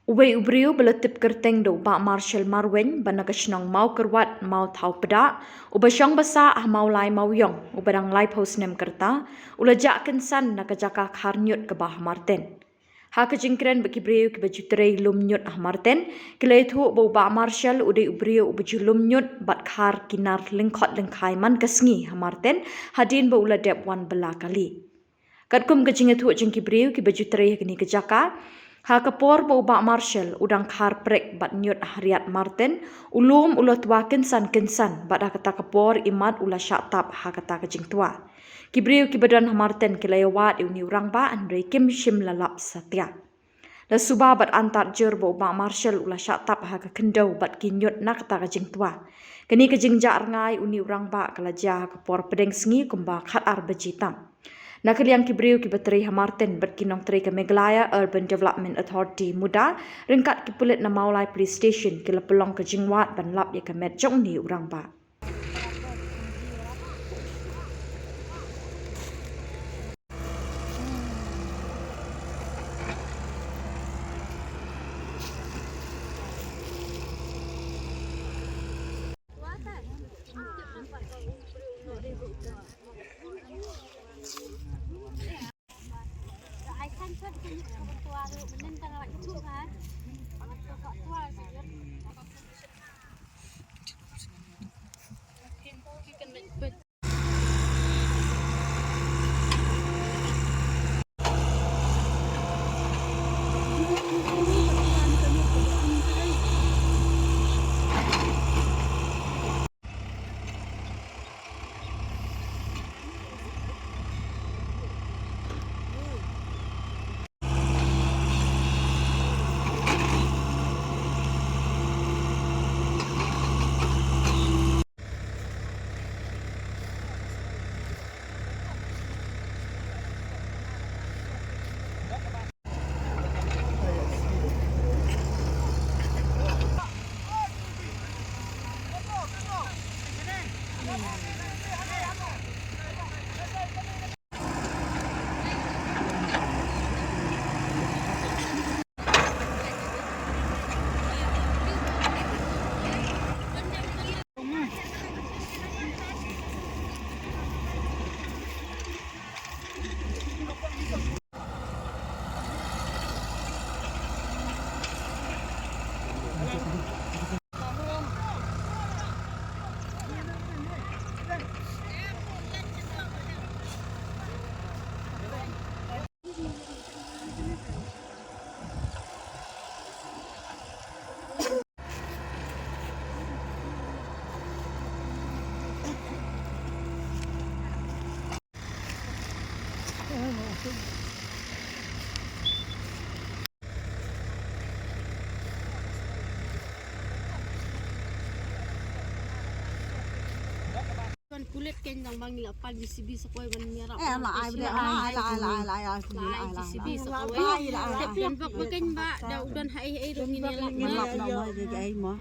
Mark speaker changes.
Speaker 1: Uwe ubriu beletip kerteng do ba Marshal Marwein banakasnong mau kerwat mau thau peda ubasyong basa mau lai mau yong ubadang lai posnem kerta ulajak kensan nakajaka kharnyut ke bah Marten. Ha kejingkren bekibriu ke bajutrei lumnyut Marten kiletu bo ba Marshal ude ubriu ubaju lumnyut bat khar kinar lingkot lingkai man kesngi Marten hadin bo uladep wan bela kali. Katkum kejingetu jengkibriu ke bajutrei kini kejaka ha Khubor bo ba Marshal udang khar prek bat nyut hariat Marten ulum ulat wakin san kensan bat ha kata Khubor imat ula syatap ha kata kejing tua. Kibriu kibadan Marten kilayawat uni urang ba andrei kim shim lalap satya. La subah bat antar jur bo ba Marshal ula syatap ha kendau bat kinyut nak kata kejing tua. Kini kejing jak ngai uni urang ba kalaja Khubor pedeng sengi kumba khat ar bejitam. Nakal yang kibriu kibateri Marten berkinong teri ke Meghalaya Urban Development Authority muda ringkat kipulit na Maulai Police Station kila pelong ke jingwat ban lap ya kemet jong ni urang ba.
Speaker 2: Kulit kan yang bang lapan di sibi sekoi ban nyarap.
Speaker 3: Ai
Speaker 2: di sibi sekoi. Tapi nampak makan mbak dah udan hai rum ini lap.
Speaker 3: Lap nama dia ai mah.